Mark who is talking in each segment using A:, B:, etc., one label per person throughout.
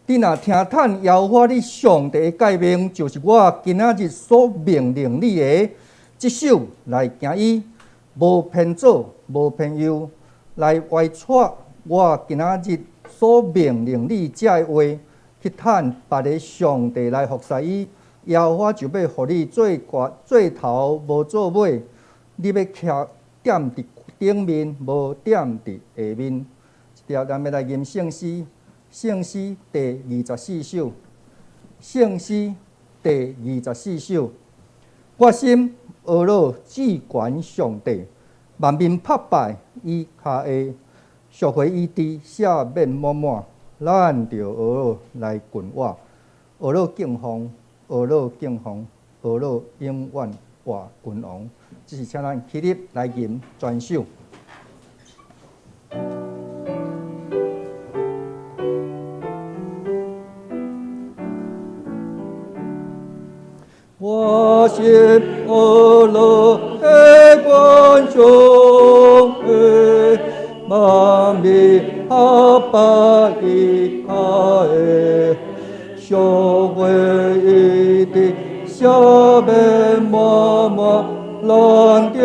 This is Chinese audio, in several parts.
A: 你若听坦耶和华你上帝的诫命，就是我今仔日所命令你的，即首来行伊，无偏左，无偏右，来歪错我今仔日所命令你遮的话，去坦别个上帝来服侍伊，耶和华就要互你做头无做尾，你要徛踮伫顶面，无踮伫下面。一条咱要来吟圣诗。圣诗第24首，圣诗第24首。我心懊恼至高上帝，万民拍拜伊骹下，赎回伊治，赦免满满，咱着懊恼来群我，懊恼敬奉，懊恼敬奉，懊恼永远活君王。这是请咱起立来吟全首。我心懊恼的观众的，万民合拜伊骹下，赎回伊治，赦免满满，咱着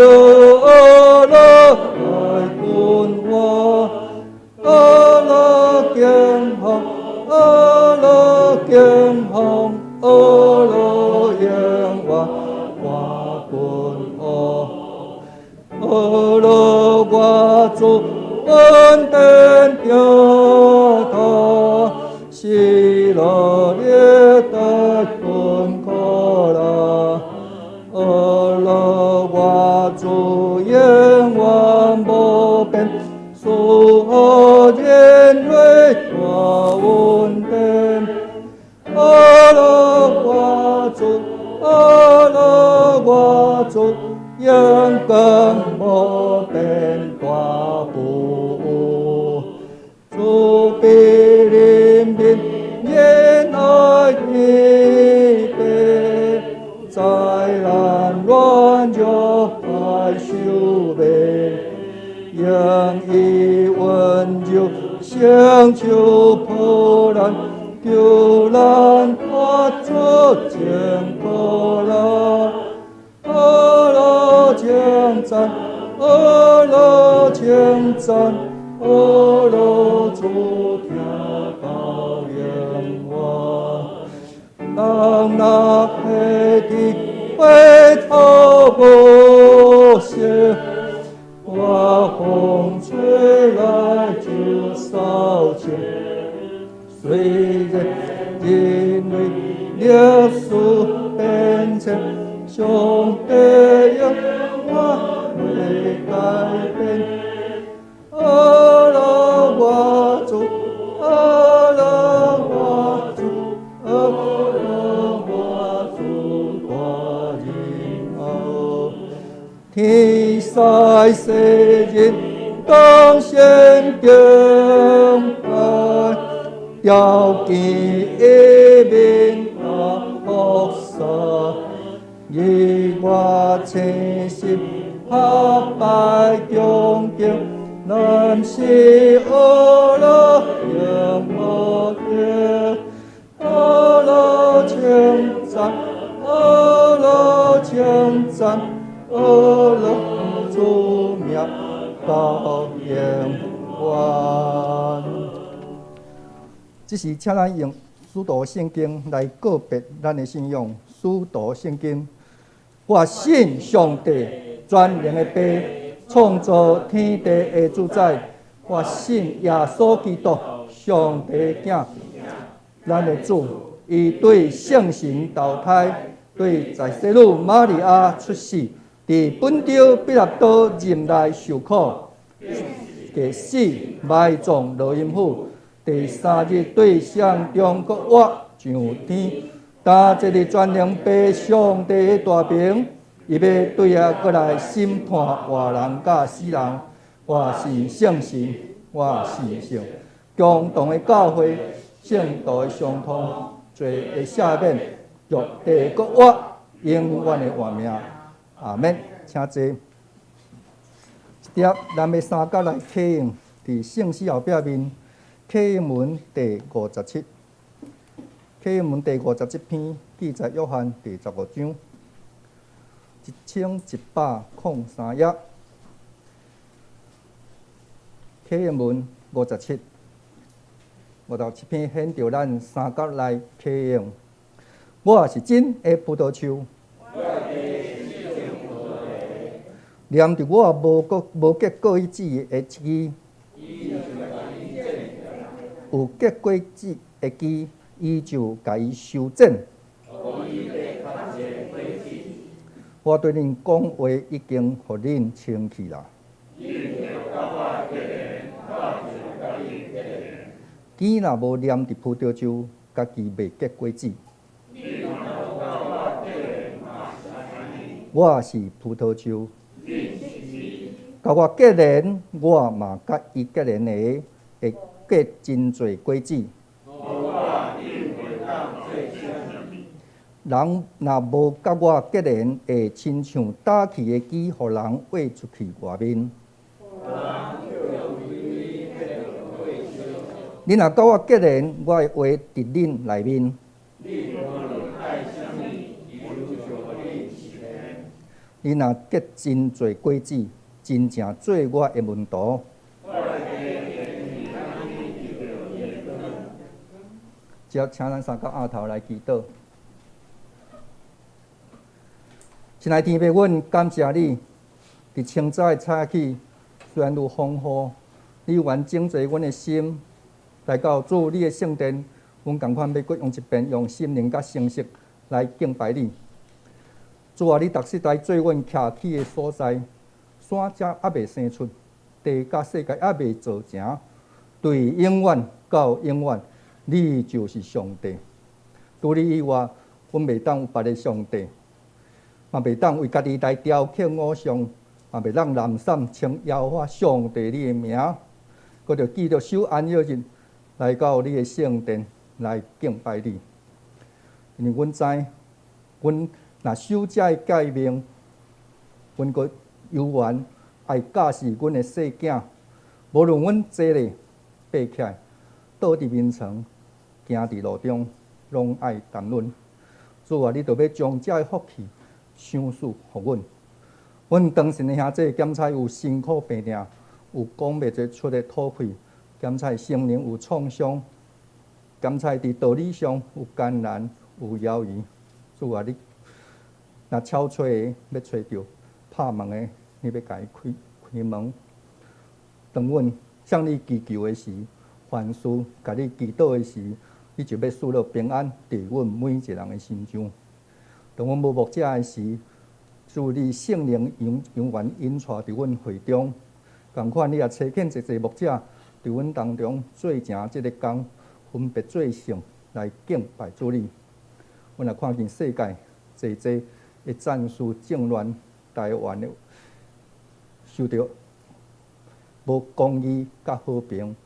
A: 懊恼来群我，懊恼敬奉，懊恼敬奉，懊恼永远活君王，懊恼我主恩典着他，喜乐列在困苦啦，懊恼我主永远无变，属何人类我稳定，懊恼我主，懊恼我主，永更无变大父，主必怜悯，怜爱天地，灾难乱就爱修备，让伊温柔相求破烂，救咱脱出前苦啦，阿拉称赞，阿拉称赞，阿拉主听到永远，人若下地回头无声，我风吹来就扫清。虽然因为历史变迁，上帝永远未改变。阿拉我主，阿拉我主，阿拉我主大仁厚，天使世人当先敬拜。要见一面啊福萨，以我诚心合拜恭敬，咱是阿拉永无天，阿拉称赞，阿拉称赞，阿拉主名到永远。这是请咱用使徒圣经来告别咱的信仰。使徒圣经，我信上帝全能的爸，创造天地的主宰。我信耶稣基督，上帝的囝，咱的主。伊对圣神投胎，对在西女玛利亚出世，伫本丢彼拉多任内受苦，给死埋葬罗阴府。第三日对上中国活上天，但这日全能爸上帝的大名，伊要对过来审判活人甲死人。我是圣神，我是圣，共同的教会，圣道的相通，罪的赦免，肉地国活，永远的活命。阿门。请坐。一碟咱要三角来启用，伫圣诗后壁面。启文第57，启应文第57篇，记载约翰第15章1103页。启应文57篇显着咱三角内启应。我是真的葡萄树，念着我无结果子的枝，有结果子的枝，伊就甲伊修整。我对恁讲话已经互恁清气啦。枝若无黏伫葡萄树，家己袂结果子。我是葡萄树，甲我结连，我嘛甲伊结连的，会结真侪果子。人若无甲我结连，会亲像打去的枝，互人挖出去外面。你若甲我结连，我的话伫恁内面。你若结真侪果子，真正做我的门徒。只要请咱三角额头来祈祷。亲爱的天父，阮感谢你，伫清早的早起，虽然有风雨，你愿整济阮的心，来到主你的圣殿，阮共款要搁用一遍，用心灵甲诚实来敬拜你。主啊，你逐时来做阮徛起的所在，山才还未生出，地甲世界还未造成，对永远到永远，你就是上帝。除你以外，阮袂当有别的上帝。嘛袂当为家己来雕刻偶像，嘛袂当懒散称耶和华上帝你的名，佮着记着守安息日来到你的圣殿来敬拜你。因为阮知，阮若守这的诫命，阮佮犹原爱教示阮的细囝，无论阮坐咧、爬起来、倒伫眠床、行伫路中，拢爱谈论。主啊，你着要将这的福气赏赐互阮。阮当时的兄弟检查有辛苦病痛，有讲袂做出的吐气，检查心灵有创伤，检查伫道理上有艰难、有犹豫。主啊，你若敲找的要找着，拍门的你要甲伊开门。当阮向你祈求的时，凡事甲你祈祷的时，你就要赐落平安伫阮每一个人的心中。当阮无牧者的时，主你圣灵永远引带伫阮会中，共款你也差遣一个牧者伫阮当中做成即个工，分别做圣来敬拜主你。阮也看见世界济的战事政乱，台湾的受到无公义甲和平，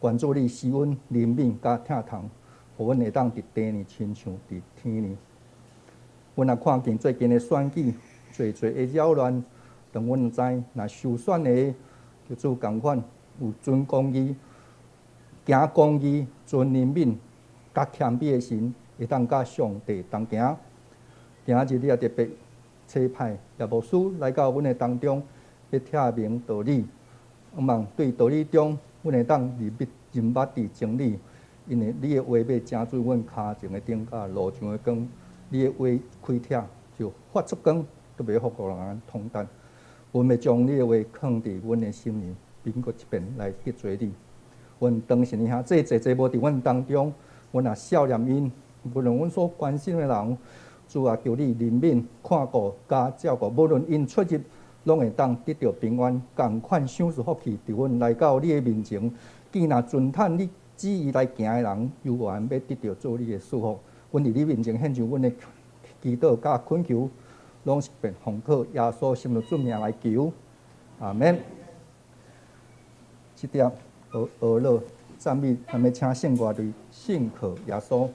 A: 愿主你施阮怜悯甲疼痛，互阮会当伫地呢亲像伫天呢。阮也看见最近的选举，侪的扰乱，当阮知，若受选的，就做共款，有尊公义、行公义、尊怜悯、甲谦卑的心，会当甲上帝同行。今日你也特别差派耶牧师来到阮的当中，要拆明道理。望对道理中，阮会当认捌伫真理，因为你的话要正做阮骹前的灯，甲路上的光。你的话开剔，就发出光，都袂互个人通担。阮要将你的话放伫阮的心里，并过一遍来得罪你。阮当时兄弟济无伫阮当中，阮也孝念因，无论阮所关心的人，主啊，求你怜悯看顾加照顾，无论因出入，拢会当得到平安，共款享受福气。伫阮来到你的面前，见若尊叹你旨意来行的人，犹原要得到做你的祝福。阮伫你面前献上阮的祈祷甲恳求，拢是奉靠耶稣心的主名来求，阿免。即点俄勒赞美，咱要请圣乐队信靠耶稣。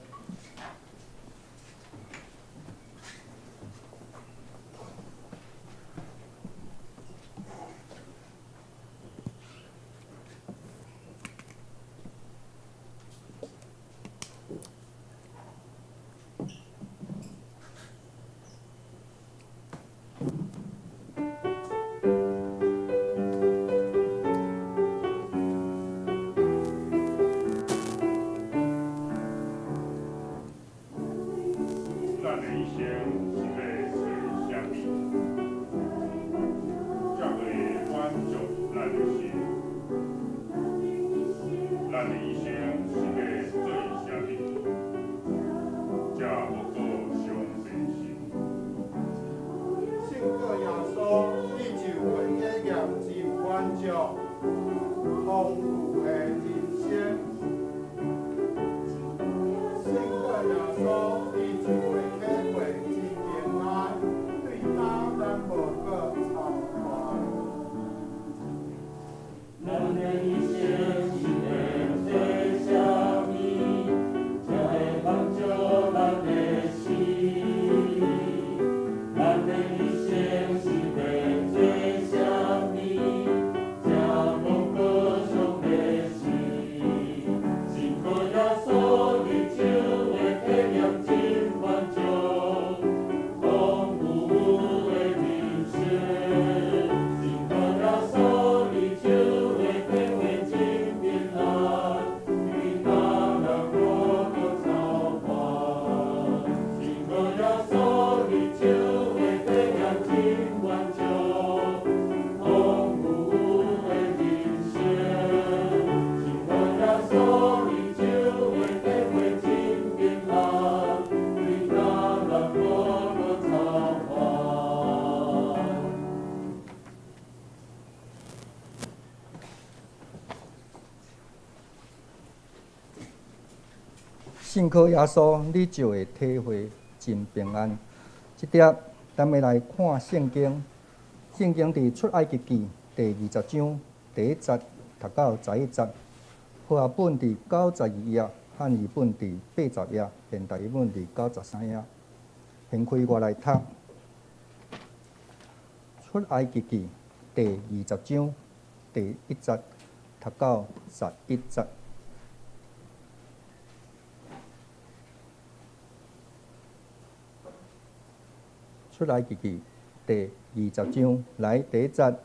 B: 丰富的人生。信靠耶稣，你就会体会真平安，对他人无个操烦。
C: 咱的一生是会做啥物，才会帮助咱的心。咱的一生是会做啥物，才蒙过上的心。信靠耶稣，你就会体验真满足，丰富的人生。信靠耶稣，你就会体会真平安，对他人无个操烦。信靠耶稣，你就会体验真满足，丰富的人生。信靠耶稣，你就会体会真平安，对他人无个操烦。
A: 信靠耶稣，你就会体会真平安。这点，咱们来看圣经。圣经伫出埃及记第20章第1节读到11节，和合本伫92页，汉语本伫80页，现代语本伫93页。先开我来读。出埃及记第20章第1节读到11节。出埃及记第20章来第1节，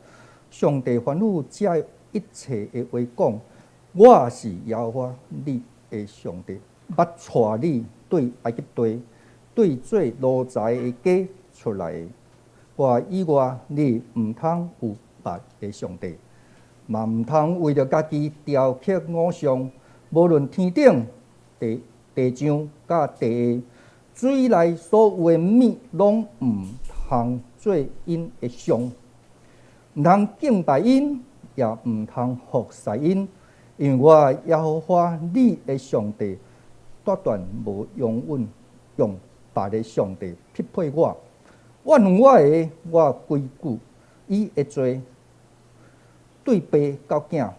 A: 上帝吩咐这一切的话讲：我是耶和华你的上帝，捌带你对埃及地，对做奴才的家出来的。我以外，你毋通有别的上帝，嘛毋通为着家己雕刻偶像，无论天顶、地上、甲地下。水内所有的物，拢毋通做因的像，毋通敬拜因，也毋通服侍因，因为我耶和华你的上帝，绝对无永远用别的上帝匹配我。我用我的规矩，伊会做，对爸到囝，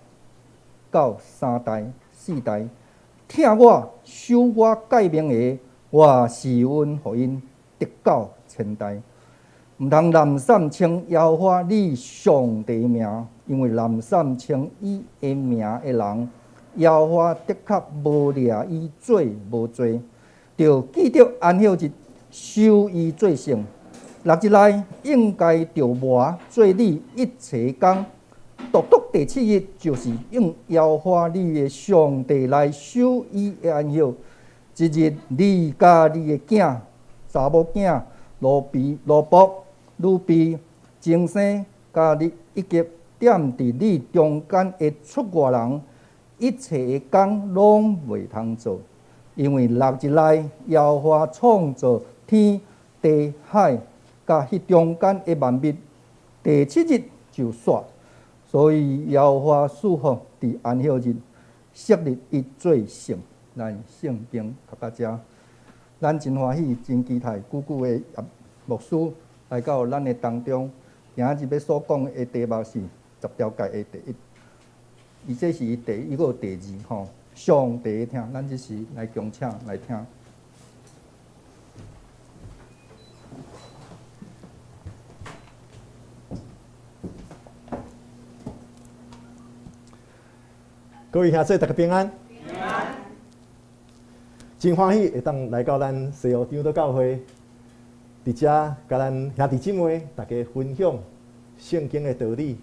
A: 到3代4代，听我守我诫命的。我是阮互因直到千代，毋通滥散称耶和华你上帝名，因为滥散称伊的名的人，耶和华的确无掠伊做无罪，着记着安息日，守伊做圣。6日内应该着磨做你一切工，独第7日就是用耶和华你的上帝来守伊的安息。一日，你甲你的囝、查某囝、奴仆、女婢、精生，甲你以及踮伫你中间的出外人，一切的工拢袂通做，因为6日内耶和华创造天地海，甲迄中间的万物，第7日就煞。所以耶和华赐福伫安息日，设立伊做圣。咱圣经读到遮，咱真欢喜，真期待久久的牧师来到咱的当中。今日要所讲的题目是10条诫的第1，伊这是伊第1个第2吼。上帝听，咱这时来恭请来听。
D: 各位兄弟，大家平安。真欢喜会当来到咱西湖长岛教会，伫遮甲咱兄弟姊妹大家分享圣经的道理。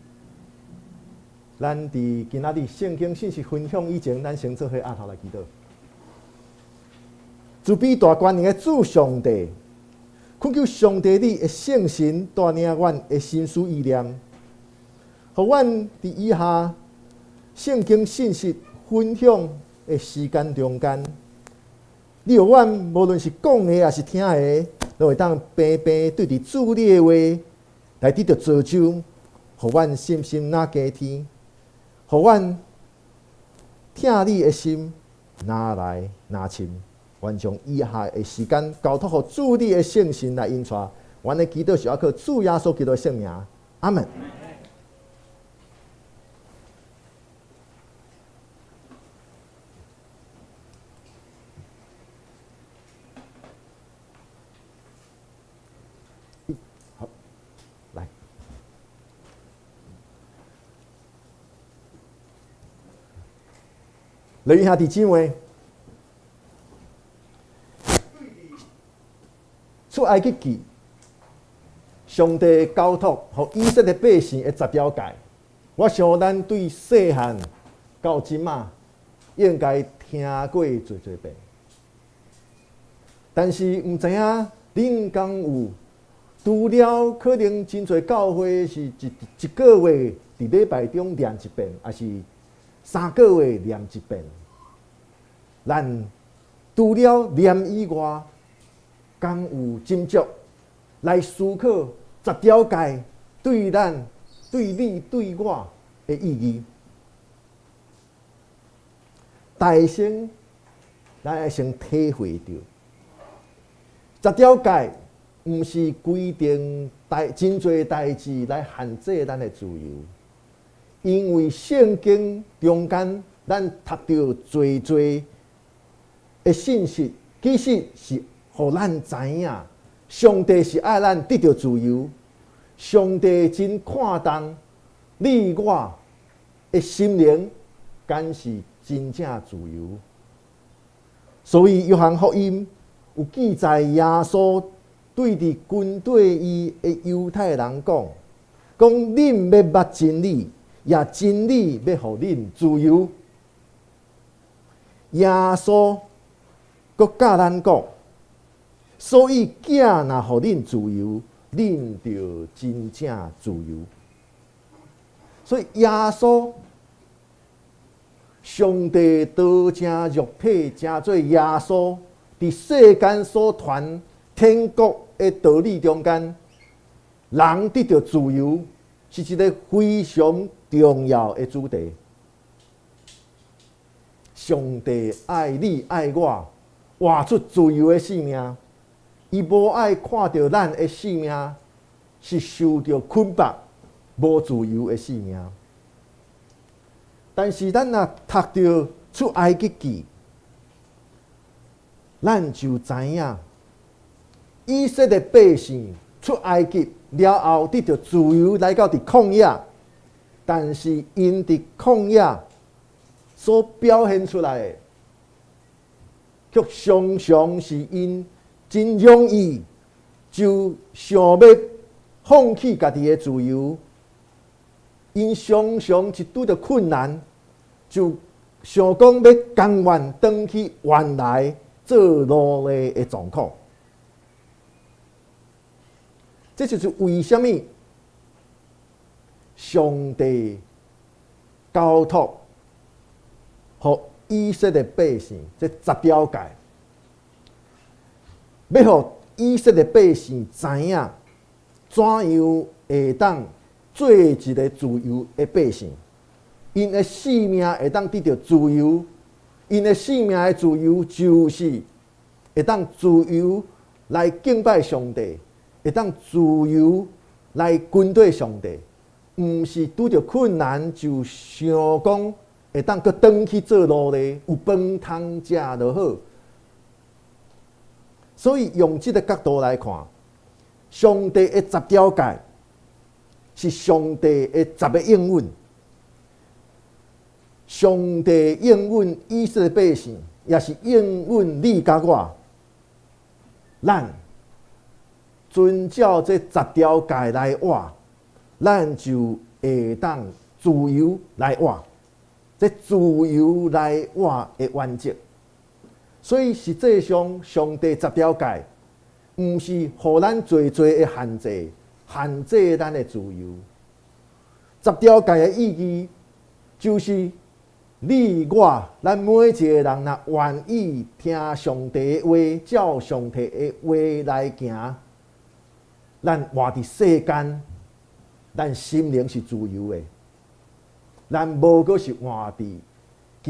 D: 咱伫今仔日圣经信息分享以前，咱先做伙压头来祈祷。慈悲大权能的主上帝，恳求上帝你的圣神带领阮的心思意念，互阮伫以下圣经信息分享的时间中间。你有阮无论是讲的还是听的，都会当平平对着主你的话来得到造就，互阮信心哪加添，互阮听你的心，拿来拿亲。愿将以下的时间交托予主你的圣神来引带。愿的祈祷是要靠主耶稣基督的圣名，阿门。好，来。留意下弟兄们，出埃及记，上帝交托予以色列百姓的10条诫，我想咱对细汉到今嘛，应该听过侪遍。但是毋知影恁敢有除了可能真侪教会是一个月伫礼拜中念一遍，还是3个月念一遍？咱除了念以外，敢有斟酌来思考10条诫对咱、对你、对我的意义？大声，咱会先体会到10条诫，毋是规定真侪代志来限制咱的自由，因为圣经中间咱读到侪的信息，其实是互咱知影，上帝是爱咱得到自由。上帝真看重你我的心灵，敢是真正自由。所以约翰福音有记载，耶稣对伫军队伊的犹太人讲：恁要捌真理，也真理要互恁自由。耶稣佫教咱讲，所以囝若互恁自由，恁就真正自由。所以耶稣，上帝道成肉体，成做耶稣，伫世间所传天国的道理中间，人得到自由，是一个非常重要的主题。上帝爱你爱我，活出自由的生命，伊无爱看到咱的生命是受到捆绑、无自由的生命。但是咱若读到出埃及记，咱就知影，以色列百姓出埃及了后得到自由，来到伫旷野，但是因伫旷野所表现出来的，却常常是因真容易就想要放弃家己的自由，因常常是拄着困难，就想讲要甘愿返去原来做奴隶的状况。这就是为什么上帝交托予以色列百姓这10条诫，要予以色列百姓知影怎样会当做一个自由的百姓，因的生命会当得到自由，因的生命的自由就是会当自由来敬拜上帝，会当自由来跟对上帝，毋是拄着困难就想讲会当搁返去做奴隶，有饭通食就好。所以用这个角度来看，上帝的10条诫是上帝的10个应允。上帝应允以色列百姓，也是应允你甲我。咱遵照这10条诫来活，咱就会当自由来活。这自由来活的原则，所以实际上上帝10条诫，毋是互咱侪的限制，限制咱的自由。10条诫的意义，就是你我咱每一个人若愿意听上帝的话，照上帝的话来行，咱活伫世间，咱心灵是自由的。咱无过是活伫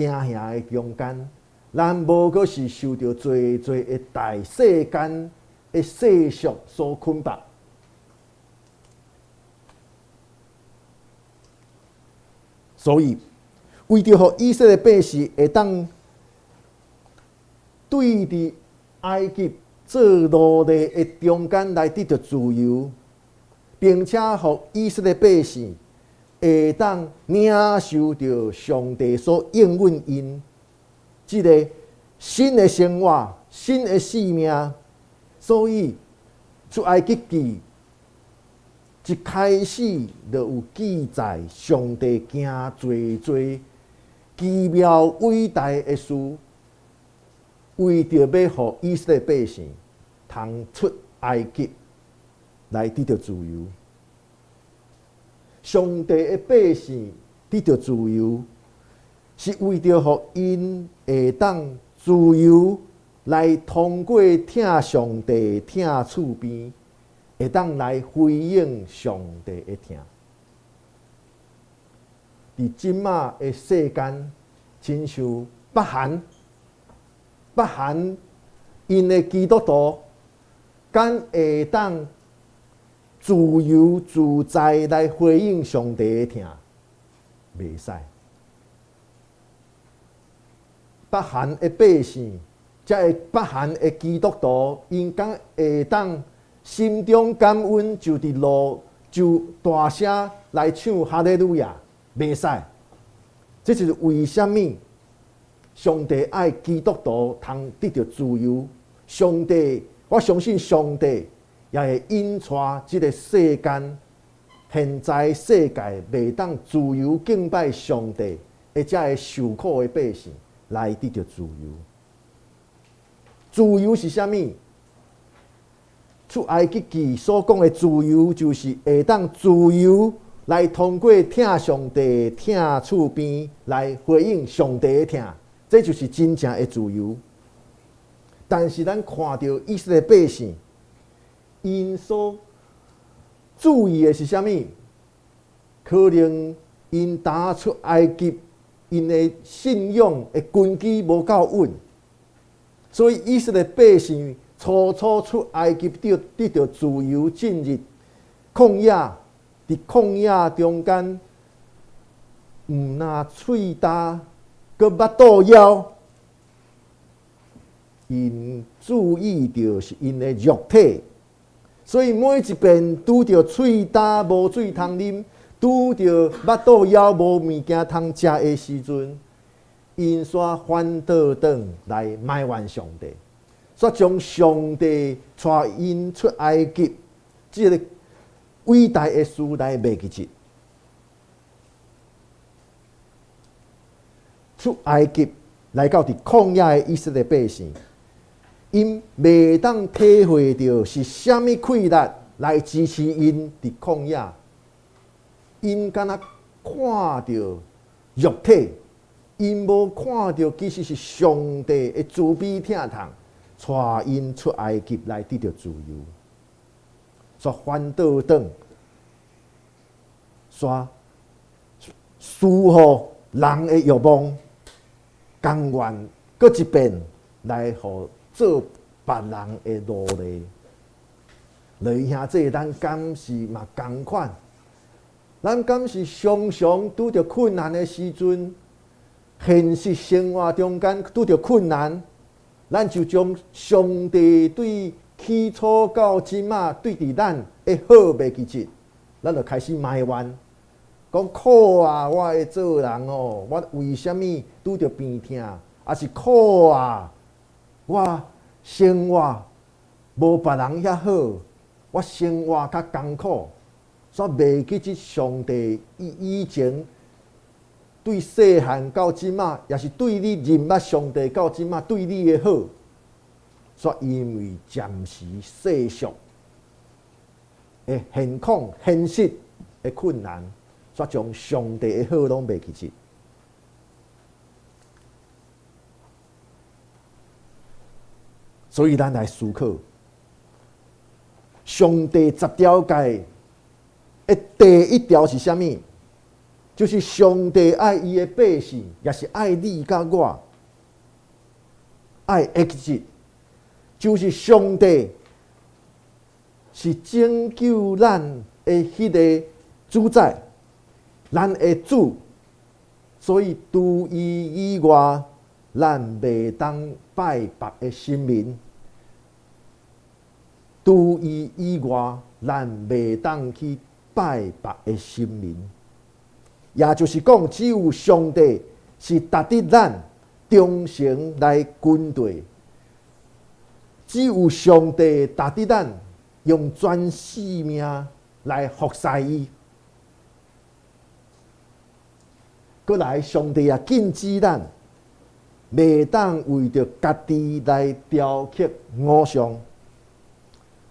D: 行行的中间，咱无过是受到侪的大世间的世俗所捆绑。所以，为着互以色列百姓会当对伫埃及做奴隶的中间来得到自由，并且互以色列百姓会当领受到上帝所应允因即个新的生活、新的生命。所以，出埃及记一开始就有记载上帝行侪奇妙伟大的事，为着要互以色列百姓通出埃及来得到自由。上帝的百姓得到自由，是为着互因会当自由来通过听上帝听厝边。会当来回应上帝的听。伫即马的世间，亲像北韩因的基督徒，敢会当自由自在来回应上帝的听？袂使。北韩的百姓，即个北韩的基督徒，因敢会当心中感恩，就伫路就大声来唱哈利路亚，袂使。这就是为什么上帝爱基督徒通得到自由。上帝，我相信上帝也会引带这个世间，现在世界袂当自由敬拜上帝，而且会受苦的百姓来得到自由。自由是啥物？出埃及记所讲的自由，就是会当自由来通过听上帝、听厝边来回应上帝的听，这就是真正的自由。但是咱看到以色列百姓，因所注意的是啥物？可能因打出埃及，因的信仰的根基无够稳，所以以色列百姓初出埃及得到自由，进入旷野，伫旷野中间，毋拿喙焦，佮巴肚枵，因注意到是因的肉体，所以每一遍拄着喙焦无水通啉，拄着巴肚枵无物件通食的时阵，因煞反倒转来埋怨上帝。煞将上帝带因出埃及这个伟大的事来袂记记。出埃及来到伫旷野的以色列百姓，因袂当体会到是虾米困难来支持因伫旷野，因敢若看到肉体，因无看到其实是上帝的慈悲疼痛。带因出埃及来得到自由，煞反倒转，煞符合人的欲望，甘愿搁一遍来互做别人的奴隶。弟兄姊妹，咱敢是嘛同款？咱敢是常常拄着困难的时阵，现实生活中间拄着困难？咱就将上帝对起初到即马对伫咱的好袂记记，咱就开始埋怨，讲苦啊！我的做人哦，我为什么拄着病痛？也是苦啊！我生活无别人遐好，我生活较艰苦，煞袂记即上帝以前。对细汉到即马，也是对你认捌上帝到即马对你的好，煞因为暂时世俗的现况、现实的困难，煞将上帝的好拢袂记记。所以咱来思考，上帝10条诫的第一条是啥物？就是上帝爱伊的百姓，也是爱你甲我，爱克制，就是上帝是拯救咱的迄个主宰，咱的主。所以除伊以外，咱袂当拜别的神明。除伊以外，咱袂当去拜别的神明。也就是讲，只有上帝是值得咱忠诚来军队，只有上帝值得咱用全生命来服侍伊。过来，上帝也禁止咱袂当为着家己来雕刻偶像。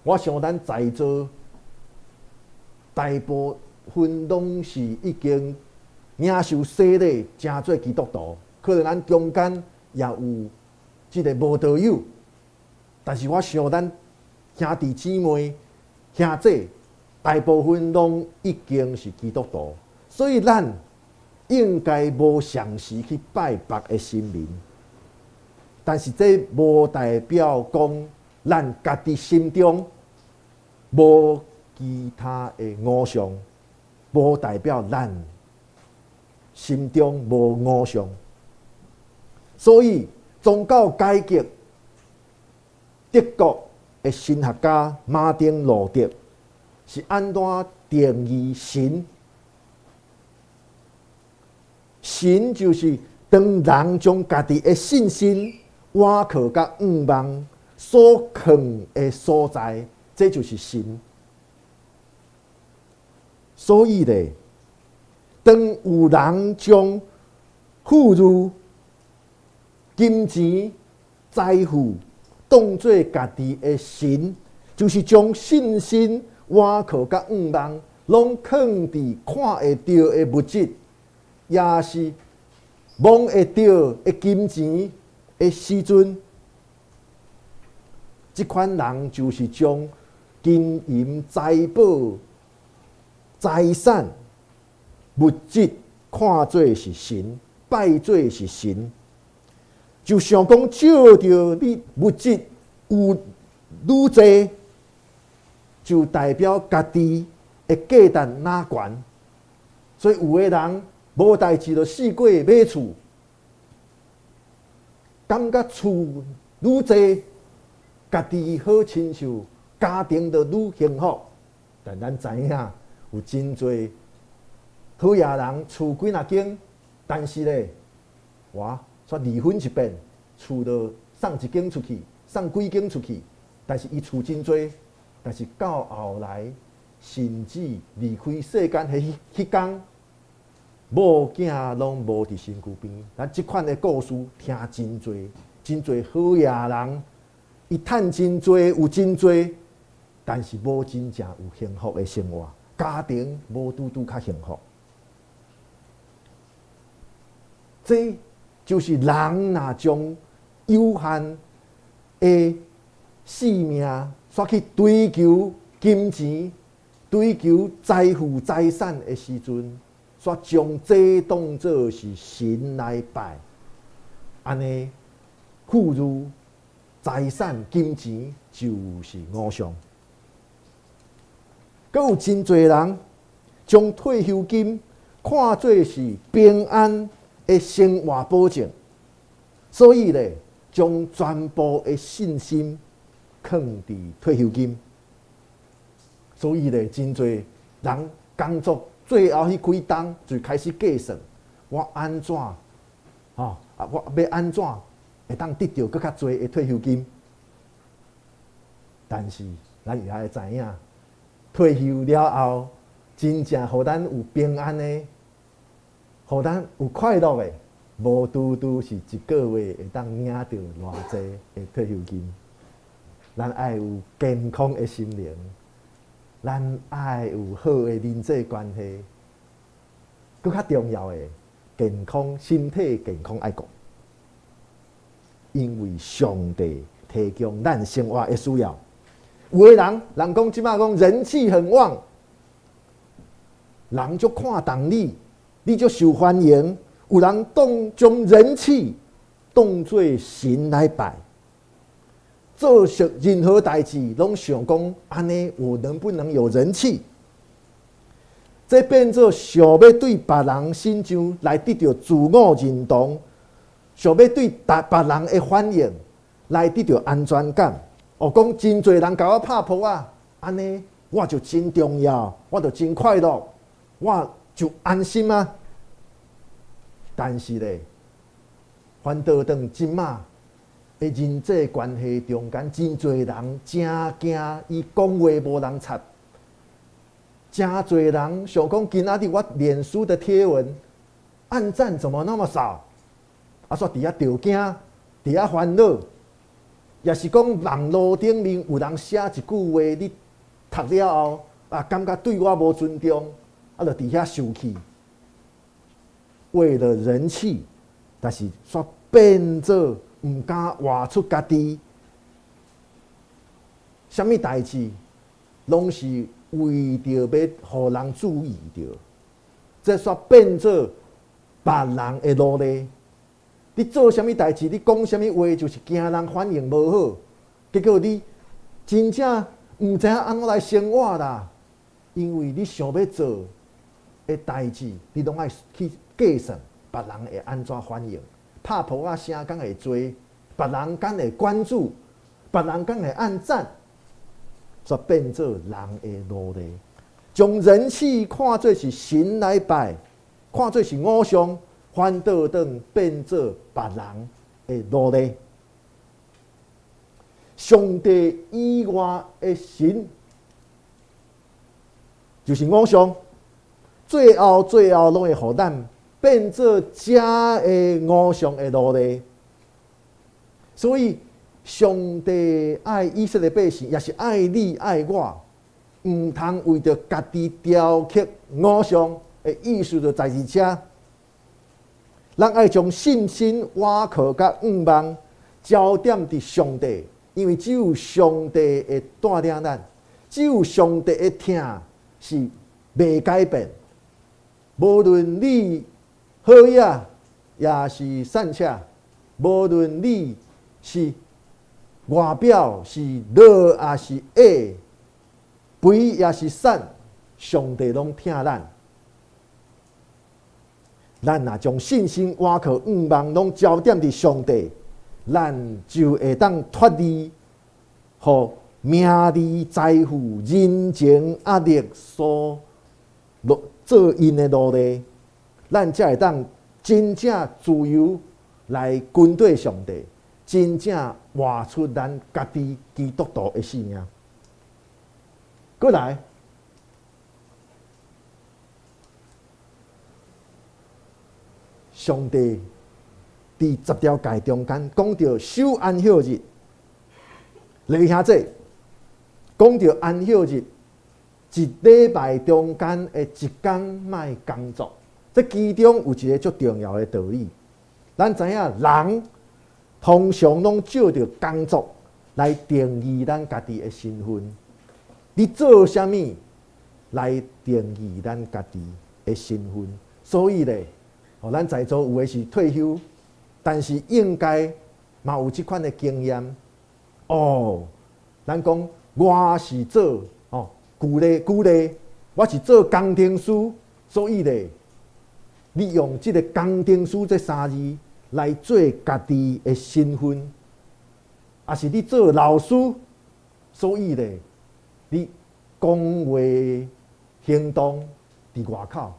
D: 我想咱在座大部分拢是已经领受洗礼，成做基督徒。可能咱中间也有即个无道友，但是我想咱兄弟姊妹、兄弟大部分拢已经是基督徒，所以咱应该无常时去拜别的神明。但是这无代表讲咱家己心中无其他的偶像，无代表咱心中无偶像。所以宗教改革，德国的神学家马丁·路德是安怎定义神？神就是当人将家己的信心挖靠甲仰望所藏的所在，这就是神。所以咧，当有人将富裕、金钱、财富当作家己的神，就是将信心挖靠甲仰望拢放伫看会到的物质，也是摸会到的金钱的时阵，这款人就是将金银财宝、财产、物质看作是神，拜作是神。就想讲，照着你物质有愈多，就代表家己的价值哪悬。所以有的人无代志就四界买厝，感觉厝愈多，家己好亲像，家庭就愈幸福。但咱知影有真侪讨厌人厝几若间，但是咧，哇！煞离婚一遍，厝就送一间出去，送几间出去，但是伊厝真多，但是到后来，甚至离开世间迄天，某囝拢无伫身躯边。咱即款的故事听真多，真侪好野人，伊趁真多，有真多，但是无真正有幸福的生活，家庭无拄较幸福。这就是人若将有限的生命煞去追求金钱、追求财富财产的时阵，煞将这当作是神来拜，安尼富裕、财产、金钱就是偶像。佫有真侪人将退休金看作是平安的生活保证，所以咧，将全部的信心放伫退休金。所以咧，真侪人工作最后迄几档就开始计算，我安怎我要安怎会当得到佫较侪的退休金？但是咱也会知影，退休了后，真正互咱有平安的。互咱有快乐的，无拄拄是一个月会当领到偌济的退休金。咱爱有健康的心灵，咱爱有好的人际关系，佫较重要的健康身体健康爱顾，因为上帝提供咱生活的需要。有的人即摆讲人气很旺，人就看重你。你就受欢迎，有人将人气当作神来拜。做任何代志，拢想讲安尼，我能不能有人气？这变做想要对别人欣赏，来得到自我认同，想要对别人的欢迎，来得到安全感。哦，讲真侪人甲我拍破啊，安尼我就真重要，我就真快乐，我就安心啊。但是咧，反倒当即马。的人际关系中间，真侪人真惊伊讲话无人插，真侪人想讲今仔日我脸书的贴文按赞怎么那么少？啊，说伫遐着惊，伫遐烦恼，也是讲网络顶面有人写一句话，你读了后啊，感觉对我无尊重，啊，就伫遐生气，为了人气，但是煞变做。唔敢活出家己，什么代志，拢是为着要互人注意着，这煞变做别人的努力。你做什么代志，你讲什么话，就是惊人反应无好，结果你真正唔知影安怎来生活啦。因为你想要做的代志，你拢爱去计算别人会安怎反应。拍破啊，声敢会多，别人敢会关注，别人敢会按赞，煞变做人的奴隶，将人气看作是神来拜，看作是偶像，反倒当变做别人的奴隶。上帝以外的神，就是偶像，最后拢会互咱。变做假的偶像的奴隶，所以上帝爱以色列百姓，也是爱你爱我，唔通为着家己雕刻偶像的意思就在于遮。咱爱将信心倚靠甲仰望焦点伫上帝，因为只有上帝会带领咱，只有上帝的听是袂改变，无论你。好呀，也是善巧，无论你是外表是乐也是恶，肥也是瘦，上帝拢听咱。咱若将信心倚靠仰望拢焦点伫上帝，咱就会当脱离，互名利财富、人情压力所做因的奴隶。咱才会当真正自由来跟对上帝，真正活出咱家己基督徒的生命。过来，上帝伫10条诫中间讲到守安息日，弟兄姊，讲到安息日，一礼拜中间的一天莫工作。这其中有一个最重要的道理，咱知影人通常拢照着工作来定义咱家己的身份。你做啥物来定义咱家己的身份？所以咧，咱在座有的是退休，但是应该嘛有这款的经验。咱讲我是做旧例，我是做工程师，所以咧。你用这个工程师这3字来做家己的身份，也是你做老师，所以咧，你讲话行动伫外口，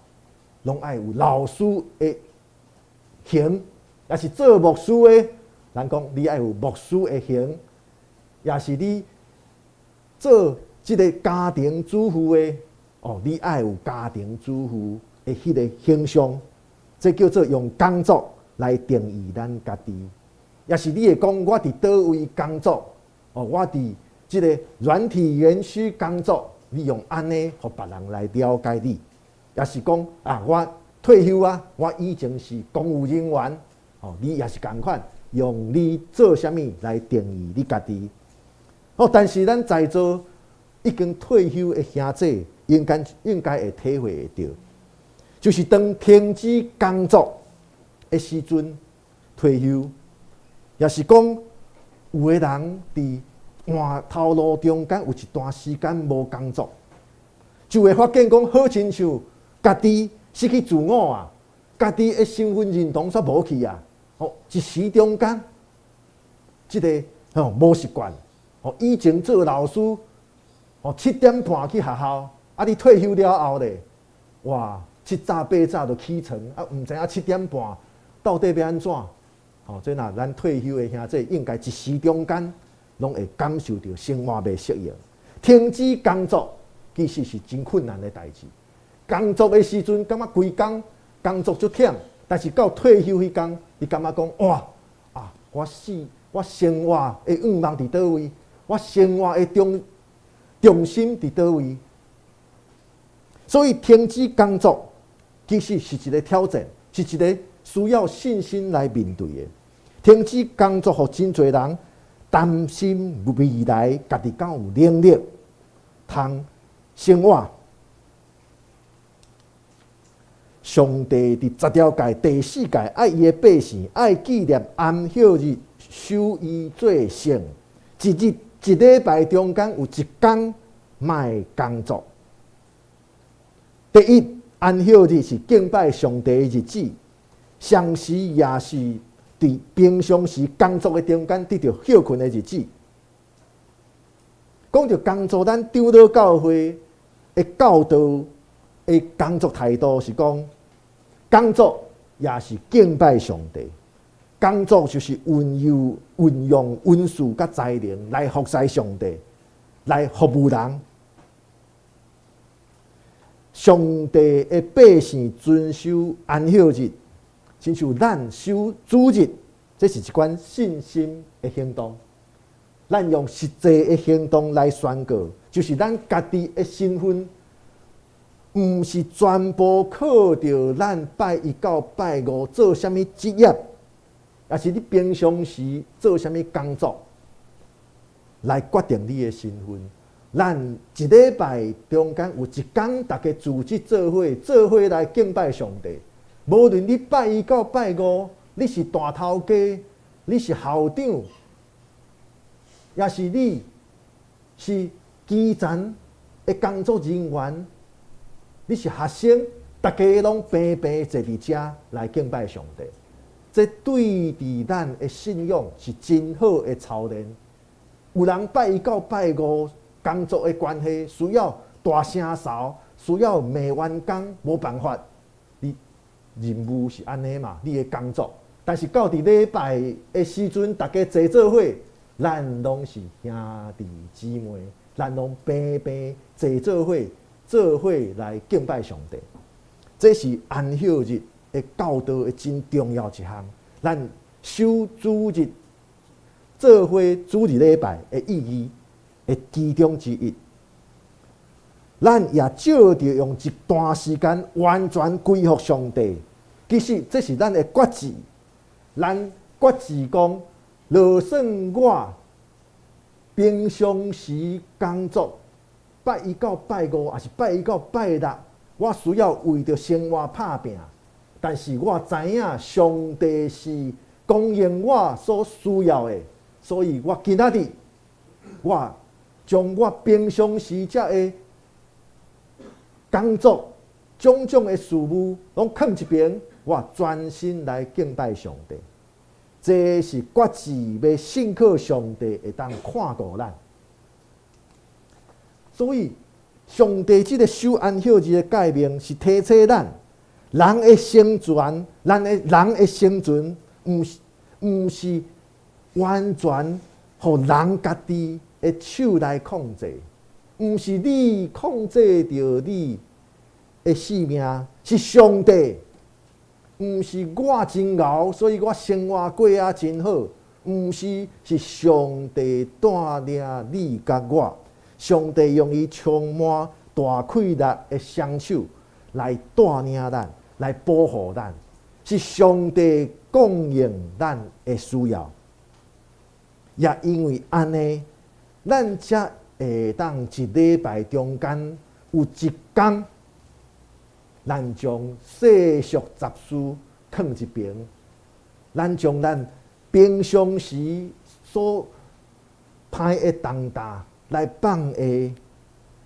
D: 拢爱有老师的形；也是做牧师的，人讲你爱有牧师的形；也是你做这个家庭主妇的，你爱有家庭主妇。的迄个形象，这叫做用工作来定义咱家己。也是你会讲，我伫倒位工作，我伫即个软体园区工作，你用安尼，互别人来了解你。也是讲我退休啊，我以前是公务人员，你也是共款，用你做啥物来定义你家己。但是咱在座已经退休的兄弟，应该会体会得到。就是当停止工作的时阵退休，也是讲有个人伫换头路中间有一段时间无工作，就会发现讲，好亲像家己失去自我啊，家己的身份认同煞无去啊。一时中间，即个无习惯。以前做老师，7点半去学校，你退休了后咧，哇，7早8早就起床，毋知影7点半到底要安怎？这若咱退休的兄弟，应该一时中间拢会感受到生活袂适应。停止工作其实是真困难的代志。工作的时阵，感觉规工工作足忝，但是到退休迄天，你感觉讲哇我生活的愿望伫倒位？我生活的重心伫倒位？所以停止工作其实是一个挑战，是一个需要信心来面对的。停止工作，互真侪人担心未来家己敢有能力通生活。上帝伫10条诫第4诫爱伊的百姓，爱纪念安息日，守伊做圣。一礼拜中间有一天莫工作。第一，安息日是敬拜上帝的日子，上时也是伫平常时工作的中间得到休困的日子。讲到工作，咱长老教会的教导的工作态度是讲，工作也是敬拜上帝。工作就是运用恩赐甲才能来服侍上帝，来服务人。上帝的百姓遵守安息日，亲像咱守主日，这是一款信心的行动。咱用实际的行动来宣告，就是咱家己的身份，毋是全部靠着咱拜一到拜五做啥物职业。也是你平常时做啥物工作，来决定你的身份。咱一礼拜中间有一天，大家组织做伙来敬拜上帝。无论你拜一到拜五，你是大头家，你是校长，也是你是基层的工作人员，你是学生，大家拢平平坐伫遮来敬拜上帝。这对伫咱的信仰是真好的操练。有人拜一到拜五工作的关系，需要大声嗽，需要骂完工，无办法。你任务是安尼嘛？你的工作，但是到伫礼拜的时阵，大家坐做伙，咱拢是兄弟姊妹，咱拢平平坐做伙来敬拜上帝。这是安息日的教导的真重要一项，咱守主日做伙主日礼拜的意义的其中之一。咱也照着用一段时间完全归服上帝。其实这是咱的决志，咱决志讲，就算我平常时工作拜一到拜五，还是拜一到拜六，我需要为着生活打拼。但是我知影上帝是供应我所需要的，所以我今仔日我将我平常时遮的工作种种的事务拢放一边，我专心来敬拜上帝。这是决志要信靠上帝会当看顾咱。所以上帝这个守安息日的诫命是提醒咱。人的生存，人的生存，毋是完全互人家己的手来控制，毋是你控制着你的性命，是上帝。毋是我真敖，所以我生活过啊真好，毋是，是上帝带领你甲我，上帝用伊充满大气力的双手来带领咱。来保护咱，是上帝供应咱的需要，也因为安尼，咱才会当一礼拜中间有一天，咱将世俗杂事放一边，咱将咱平常时所歹的重担来放下，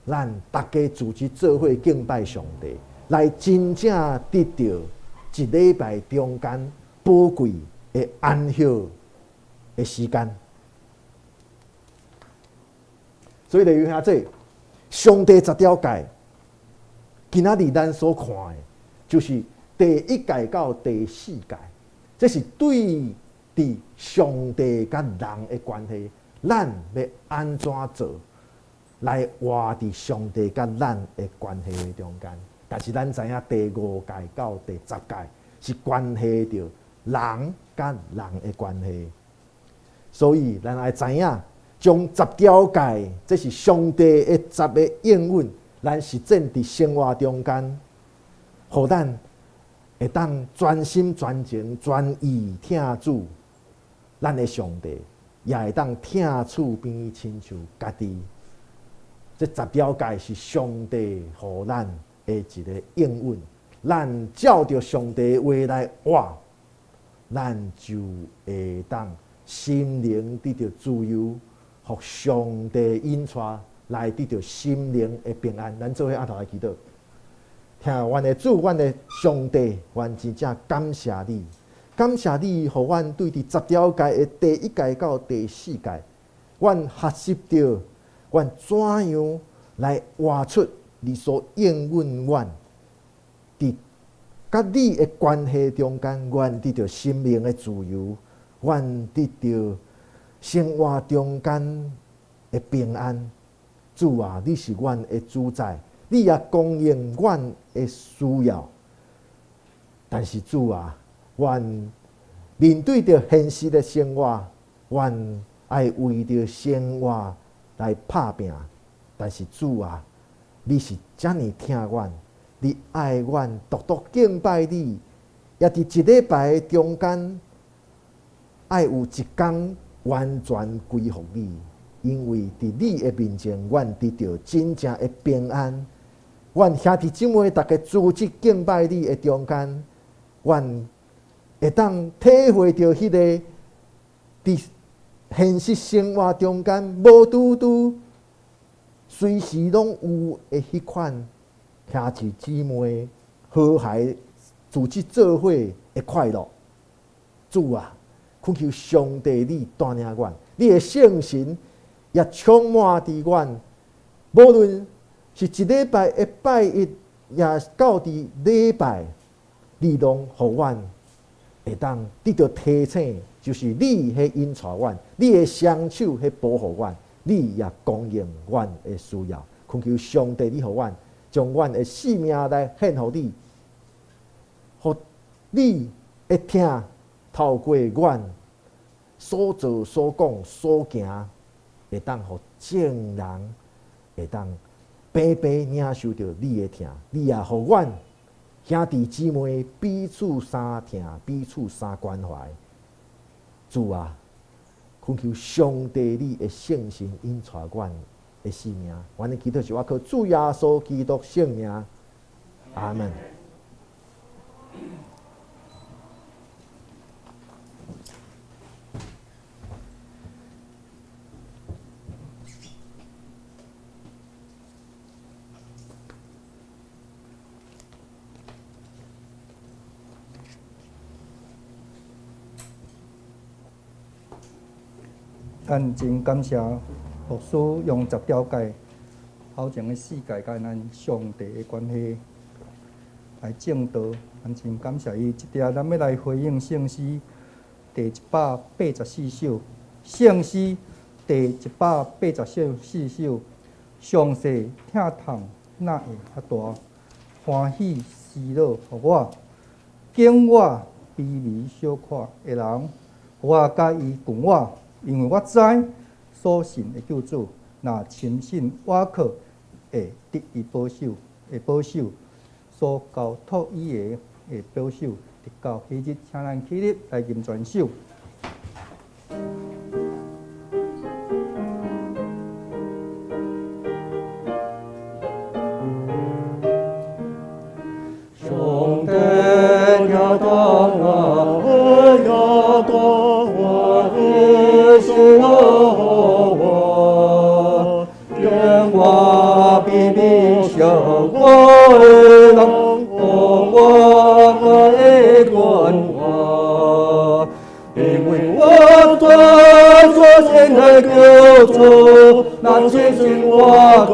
D: 咱大家组织做伙敬拜上帝，来真正得到一礼拜中间宝贵的安息的时间。所以，弟兄兄姊，上帝十条诫，今仔日咱所看的，就是第1诫到第4诫，这是对伫上帝甲人的关系，咱要安怎做，来活伫上帝甲咱的关系的中间。但是咱知影第5诫到第10诫是关系着人甲人的关系，所以咱爱知影。将10条诫，这是上帝的10个应允，咱实践伫生活中间，互咱会当专心专情、专意听主，咱的上帝也会当听厝边亲像家己。这10条诫是上帝互咱的一个应允，咱照着上帝的话来活，咱就会当心灵得到自由。互上帝引带来得到心灵的平安，咱做伙按头来祈祷。听阮的主，阮的上帝，阮真正感谢你，感谢你，互阮对伫10条诫的第1诫到第4诫，阮学习到阮怎样来活出你所应允阮伫甲你的关系中间，阮得到心灵的自由，阮得到。生活中间的平安，主啊，你是阮的主宰，你也供应阮的需要。但是主啊，阮面对着现实的生活，阮爱为着生活来拍拼。但是主啊，你是遮尔疼阮，你爱阮，独独敬拜你，也伫一礼拜的中间，爱有一天。完全归服你，因为伫你的面前，阮得到真正的平安。阮兄弟姊妹大家组织敬拜你的中间，阮会当体会到迄个伫现实生活中间无拄拄随时拢有的迄款兄弟姊妹和谐组织做伙的快乐。主啊！恳求上帝你带领阮，你的圣神也充满伫阮。无论是一礼拜的拜一，也到伫礼拜，你拢互阮会当得到提醒，就是你迄引带阮，你的双手迄保护阮，你也供应阮的需要。恳求上帝你互阮，将阮的性命来献互你，互你会听。透过阮所做所讲所行，会当互众人会当白白领受到你的疼，你也互阮兄弟姊妹彼此相疼，彼此相关怀。主啊，恳求上帝你的圣神引带阮的生命。阮的祈祷是我靠主耶稣基督圣名，阿门。
A: 咱真感谢牧师用10条诫，好将个4诫甲咱上帝的关系来正道。咱真感谢伊。即条咱要来回应圣诗第184首，圣诗第184首，上帝疼痛哪会遐大？欢喜喜乐，互我敬我卑微小可的人，我甲伊共我。因为我知所信的救主，若深信我靠会得伊保守，所交托伊的会保守，直到迄日，请咱起立来吟全首。我的心我，愿我比比小我的lòng，我的关我，因为我做现在救主，那千辛万苦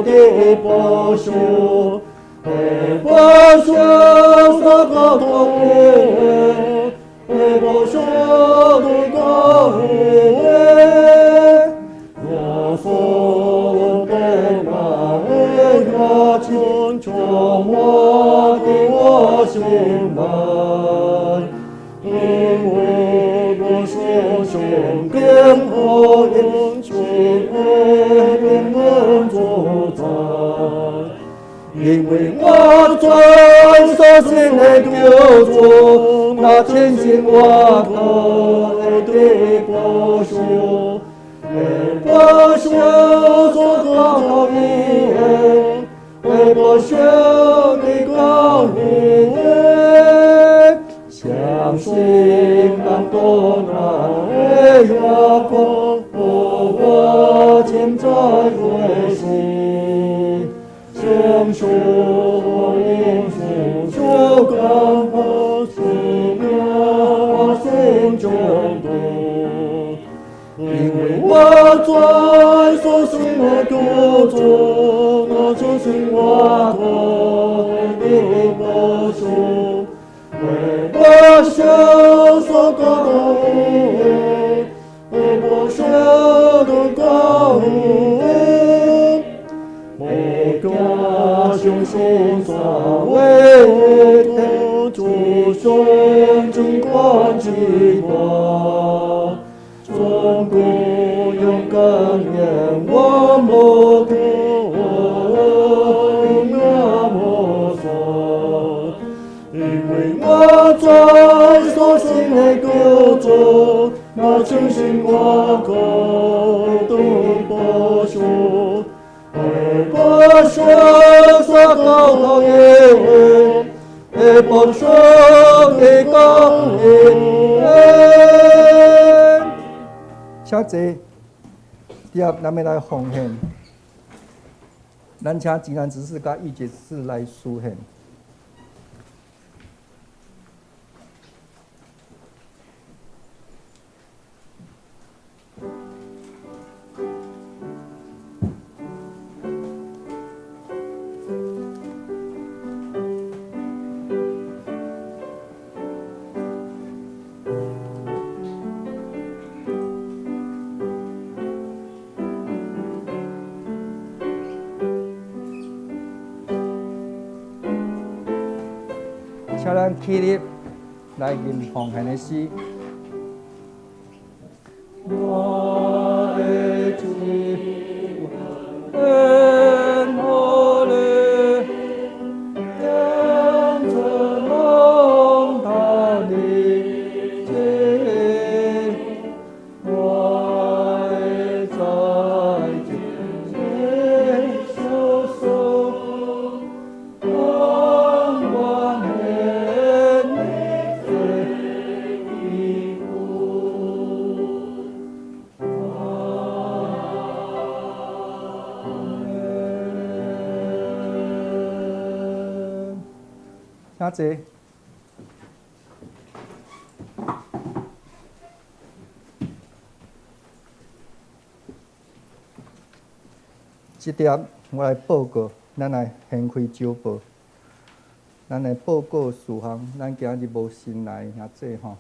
A: 的保守。保守所高同意，保守的高意，我所被那个清楚我的我心门，因为我心中更好因去平安主宰。因为我专所信的救主，那千辛万苦的保守，保守所高意，保守的高意，相信感动那亚伯，我今在回心。相信因付出更好，是我心中的。因为我在所信的救主，那千辛万苦的保守，保守所高意，保守的高意。我相信所谓的主神尽管之光，从不用感念我目的我所，因为我在所信的救主，那千辛万苦的保守。保守所高意，保守的高意。请坐，第二，咱们来奉献。咱请济南执事甲玉洁执事来书献。请咱起立来念奉献的诗。我的主，恩我的，将这梦到你前，我在今受受。请坐。这点我来报告，咱来先开招报。咱来报告事项，咱今日无新来遐济吼。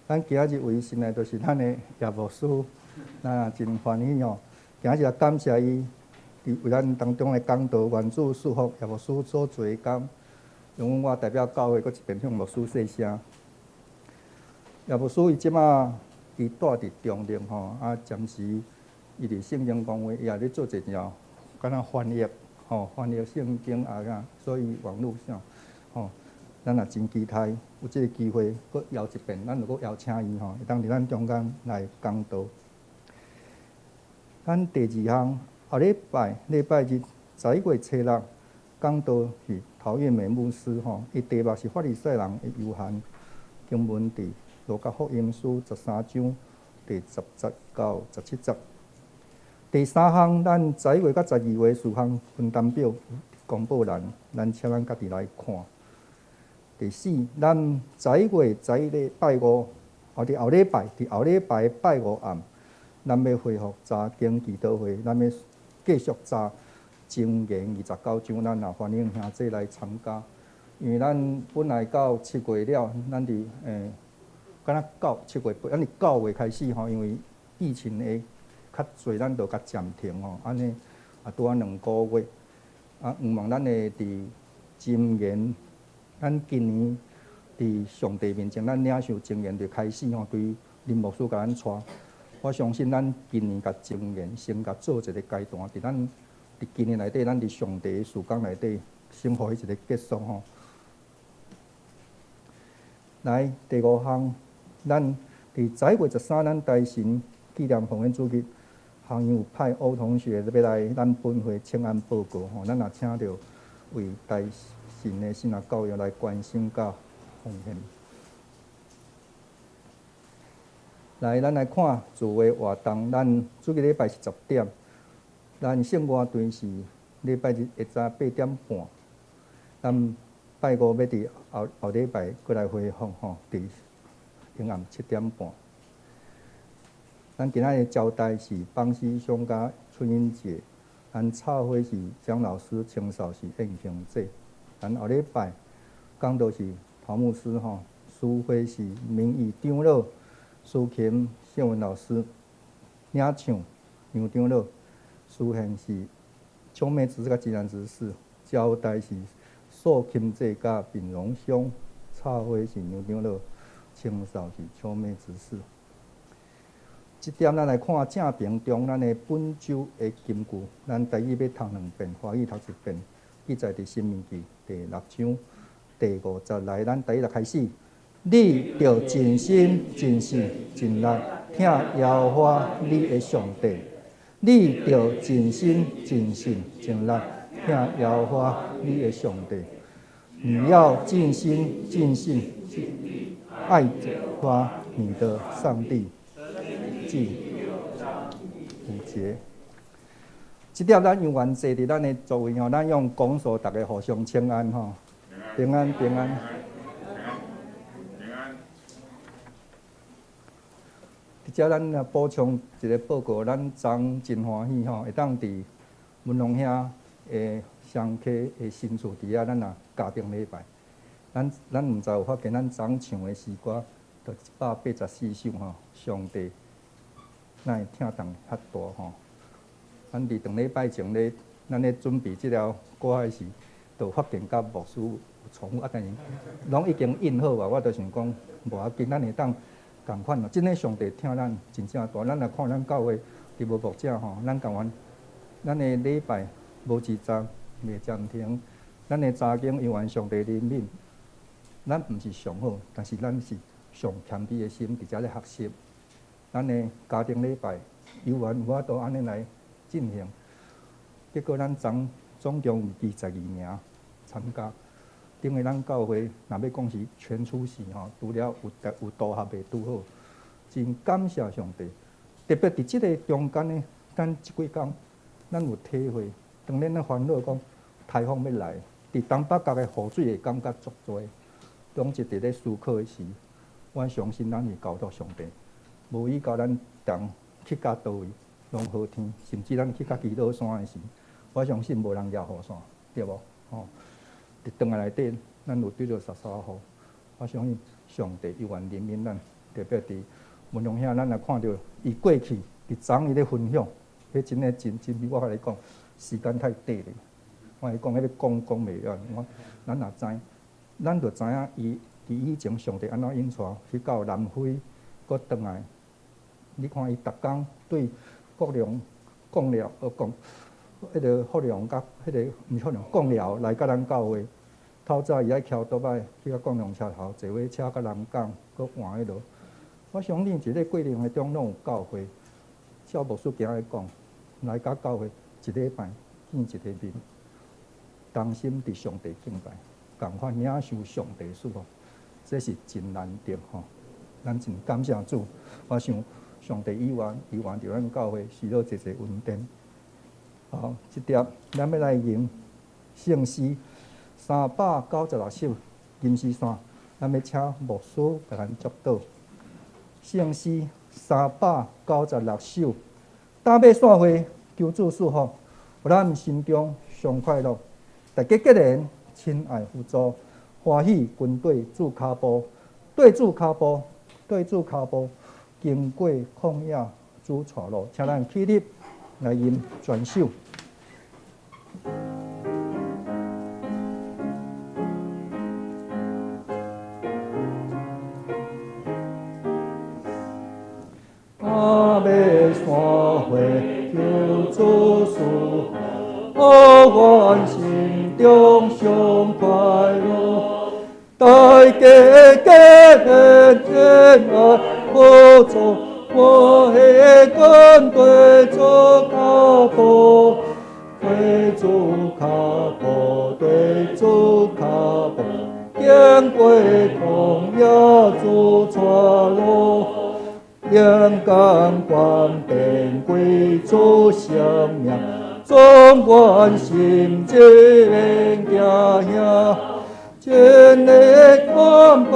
A: 咱今日唯一新来就是咱的叶牧师，咱也真欢喜哦。今日也感谢伊，为咱当中的讲道愿主祝福叶牧师所做的工。用我代表教会，搁一遍向牧师说声。叶牧师伊即马伊住伫中立吼，暂时伊伫圣经公会，伊也咧做一条，敢若翻译翻译圣经所以网络上咱也真期待有即个机会，搁邀一遍，咱就搁邀请伊会当伫咱中间来讲道。咱第二项，下礼拜日11月初6。讲道是陶月美牧师伊题目是法利赛人的幽限经文伫路加福音书13章第10节到17节。第3项，咱11月到12月4项分担表公布栏，咱请咱家己来看。第4，咱11月11日拜五，伫后礼拜拜五暗，咱要恢复查经祈祷会，咱要继续查箴言29章，咱也欢迎兄弟来参加。因为咱本来到7月了，咱伫敢若7月，咱伫9月开始吼，因为疫情的较侪，咱就甲暂停吼，安尼啊拄啊2个月，啊希望咱会伫箴言，咱今年伫上帝面前，咱领受箴言就开始吼，对林牧师甲咱带。我相信咱今年甲箴言先甲做一个阶段，伫今年内底，咱伫上帝的时光内底，先互伊一个结束吼。来第5项，咱伫11月13，咱台神纪念奉献主日，行有派欧同学要来咱本会请安报告吼，咱也请着为台神的神学教育来关心甲奉献。来，咱来看主会活动，咱主日礼拜是10点，咱圣歌队是礼拜日下早8点半，咱拜五要伫后礼拜过来恢复吼，伫阴暗7点半。咱今仔日招待是邦师兄甲春英姐，咱插花是蒋老师，清扫是宴行者。咱后礼拜讲道是陶牧师吼，书会是名誉长老，苏琴谢文老师，领唱杨长老，书献是秋妹执事甲自然执事，招待是素琴姐甲bình荣兄，插花是杨长老，清扫是秋妹执事。这点咱来看正评中，咱的本周的金句，咱台语要读2遍，华语读1遍。记载伫申命记第6章第5节来，咱第一来开始。你着尽心、尽性、尽力听耶和华你的上帝。你着尽心、尽性、尽力听耶和华你的上帝。你要尽心、尽性、尽力爱着华你的上帝。第5节，这点咱用完坐伫咱的座位吼，咱用讲述大家互相请安吼，平安平安。伫遮咱也补充一个报告，咱昨真欢喜吼，会当伫文龙遐的双溪的新厝伫遐，咱也家庭礼拜。咱毋知有发现，咱昨唱的诗歌，就184首吼，上帝。咱会听动遐大吼，咱伫2礼拜前咧，咱咧准备即条歌的时，就发现甲牧师有重复但是拢已经印好啊。我就想讲，无要紧，咱会当共款咯。真诶，上帝听咱真正大。咱来看咱教会伫无牧者吼，咱共款，咱诶礼拜无自责，袂暂停。咱诶查经用完上帝怜悯，咱毋是上好，但是咱是上谦卑诶心，伫遮咧学习。咱的家庭礼拜有缘有法度安尼来进行，结果咱总共有22名参加。顶个咱教会若要讲是全出席吼，除了有度合袂拄好，真感谢上帝。特别伫即个中间呢，咱即几工咱有体会，当咱咧烦恼讲台风要来，伫东北角的雨水会感觉足多，拢是伫咧思考的时，我相信咱是交托上帝。无伊教咱同去到倒位，拢好天，甚至咱去到基督山的时，我相信无人抓雨伞，对无？吼，伫庄内底，咱有对着13雨，我相信上帝有愿怜悯咱，特别伫文龙遐，咱来看到伊过去，伫昨伊咧分享，迄真诶真比我来讲，时间太短咧。我来讲，迄个讲袂完，咱也知，咱就知影伊伫以前上帝安怎引带去到南非，搁转来。你看伊逐工对国良讲了，讲迄个福良甲迄个毋是福良讲了来甲咱教会。透早伊爱翘倒摆去到国良车头，坐火车到南港，搁换迄落。我相信一个过程的中拢有教会。小牧师今日讲，来甲教会一礼拜见一个面，同心伫上帝敬拜，共款领受上帝赐福，这是真难得吼。咱真感谢主。我想上帝以愿着咱教会许多侪恩典。好，即点咱要来吟圣诗396首，吟诗线，咱要请牧师甲咱祝祷。圣诗396首，打尾散会，求主赐福，互咱心中上快乐。大家结连，亲爱辅助，欢喜军队主骹步，对主骹步，对主骹步，经过旷野主带路。请咱起立来吟全首。打尾散会，求主赐福。我愿心中上快乐，大家结连爱合作，我的军队做脚步，对做脚步，对做脚步，经过旷野做带路，阳光冠变归做生命。总愿心志愿行行，真的看不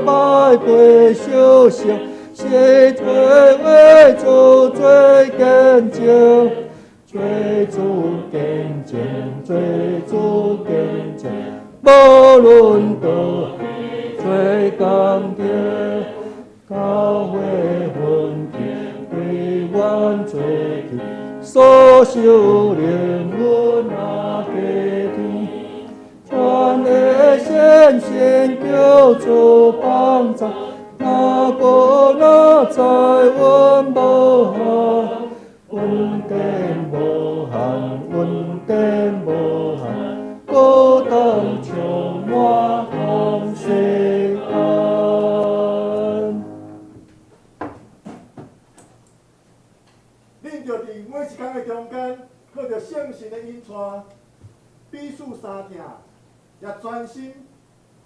A: 摆背小声，是做为主做见证，做主见证，做主见证，无论多做工程，教会分庭为阮做去。所受灵魂那家庭，全的献献叫做帮助，哪个哪在阮无限，恩典无限，恩典无限，高当充满丰世安。
D: 恁着伫每一天的中间，靠着圣神的引带，彼此相听，也专心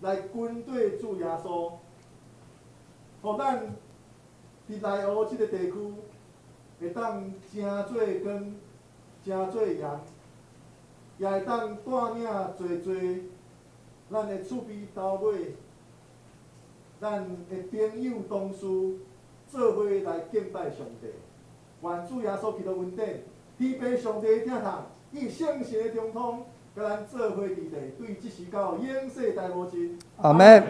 D: 来跟对主耶稣，互咱伫内湖即个地区会当真做光，真做盐，也会当带领做咱的厝边头尾，咱的朋友同事做伙来敬拜上帝。愿主耶稣基督恩典，天父上帝的疼痛，以圣神的中通，甲咱做伙伫地，对即时到永世大无尽。
A: 阿门。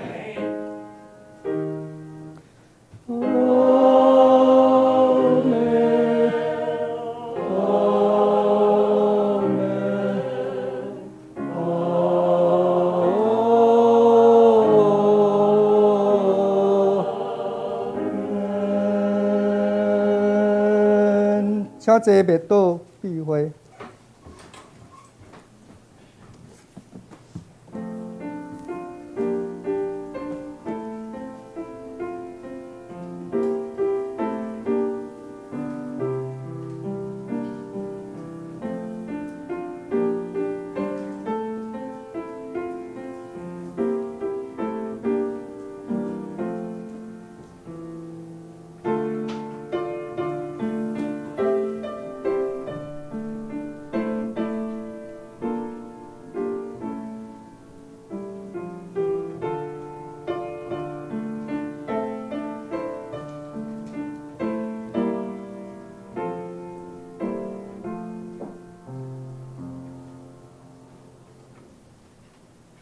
A: 请坐，灭倒避讳。